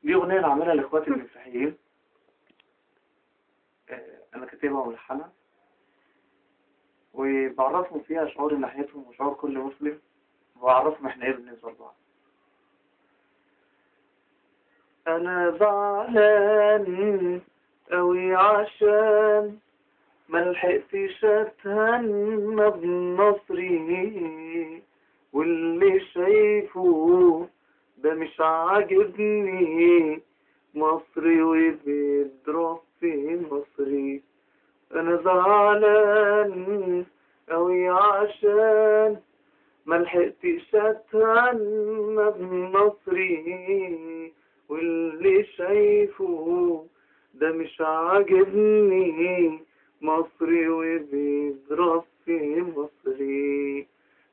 دي أغنية أنا عاملها لإخواتي المسيحيين. أنا كاتبها وملحنها، وبعرفهم فيها شعوري ناحيتهم وشعور كل مسلم، وأعرفهم إحنا إيه بالنسبة لبعض. أنا زعلان أوي عشان ملحقتش أتهنى بنصري، واللي شايفه ده مش عاجبني، مصري وبيضرب في مصري. أنا زعلان أوي عشان ملحقتش أتهنى بنصري، واللي شايفه ده مش عاجبني، مصري وبيضرب في مصري.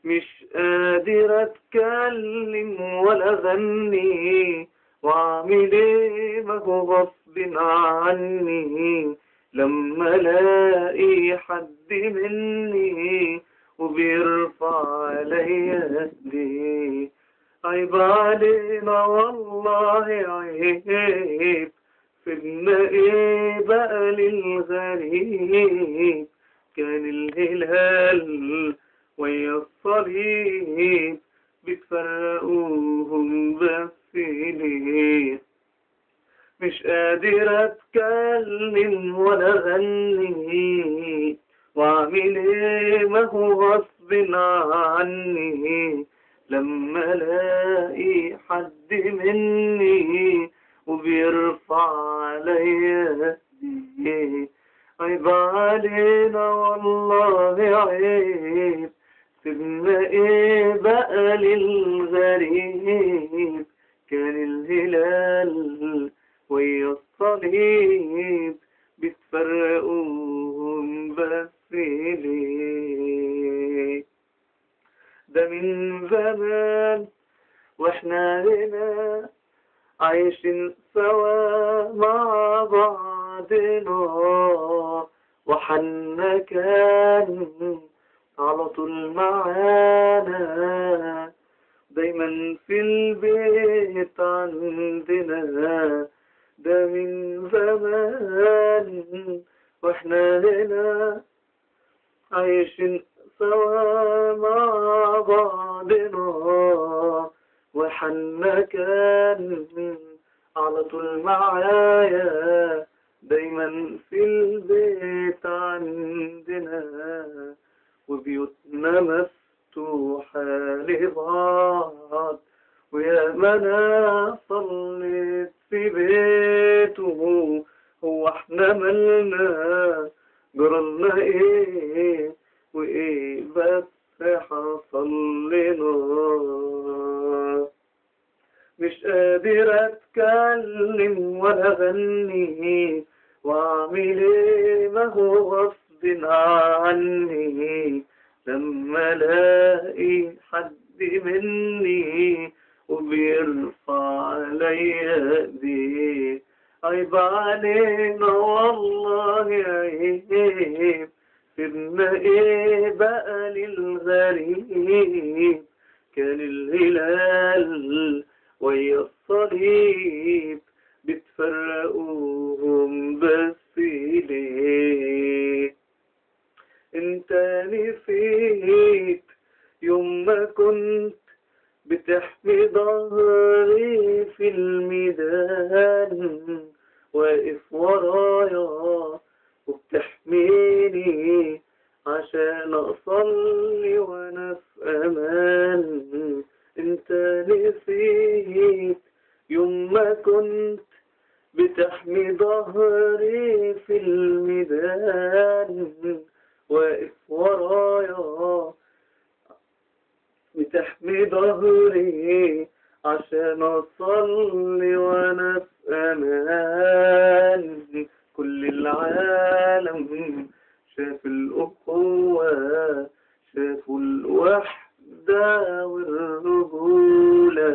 مش قادر أتكلم ولا أغني، وأعمل إيه ما هو غصب عني، لما ألاقي حد مني وبيرفع عليا يدي. عيب علينا والله عيب، سيبنا ايه بقى للغريب، كان الهلال ويا الصليب بتفرقوهم بس ليه. مش قادر اتكلم ولا اغني، واعمل ايه ما هو غصب عني، لما الاقي حد مني وبيرفع عليا يديه. عيب علينا والله عيب، سيبنا ايه بقى للغريب، كان الهلال ويا الصليب بتفرقوهم بس ليه. ده من زمان واحنا هنا عايشين سوا مع بعضنا، وحنا كان على طول معانا، دايما في البيت عندنا. ده من زمان واحنا هنا عايشين سوا مع بعضنا، وحنا كان على طول معايا، دايما في البيت عندنا، وبيوتنا مفتوحة لبعض، ويا منا صليت في بيته. هو احنا مالنا جرالنا ايه وايه بس حصل لنا. مش قادر اتكلم ولا اغني، واعمل ايه ما هو غصب عني، لما الاقي حد مني وبيرفع عليا ايديه. عيب علينا والله عيب، سيبنا ايه بقى للغريب، كان الهلال ويا الصليب بتفرقوهم بس ليه. انت نسيت يوم ما كنت بتحمي ظهري في الميدان، واقف ورايا وبتحميني عشان أصلي وأنا في أمان. انت نسيت يوم ما كنت بتحمي ظهري في الميدان، واقف ورايا بتحمي ظهري عشان أصلي وأنا في أمان. كل العالم شاف الأخوة، شافوا الوحدة والرجولة،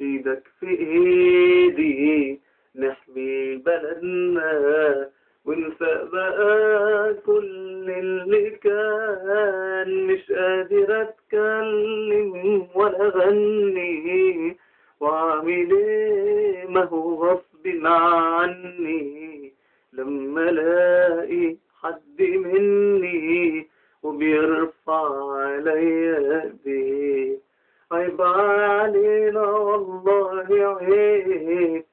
إيدك في إيدي نحمي بلدنا، ونسى بقى كل اللي كان. مش قادر أتكلم ولا أغني، وأعمل إيه ما هو غصب عني لما الاقي حد مني وبيرفع عليا ايديه. عيب علينا والله عيب،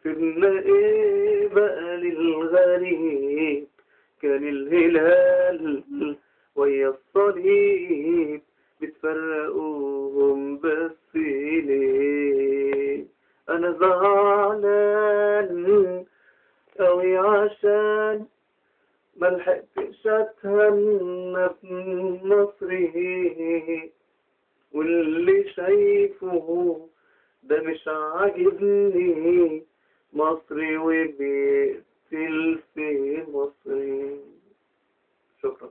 سيبنا ايه بقى للغريب، كان الهلال ويا الصليب بتفرقوهم بس ليه. انا زعلان اوي عشان ملحقتش اتهنى بنصري، واللي شايفه ده مش عاجبني، مصري وبيقتل في مصري. شكرا.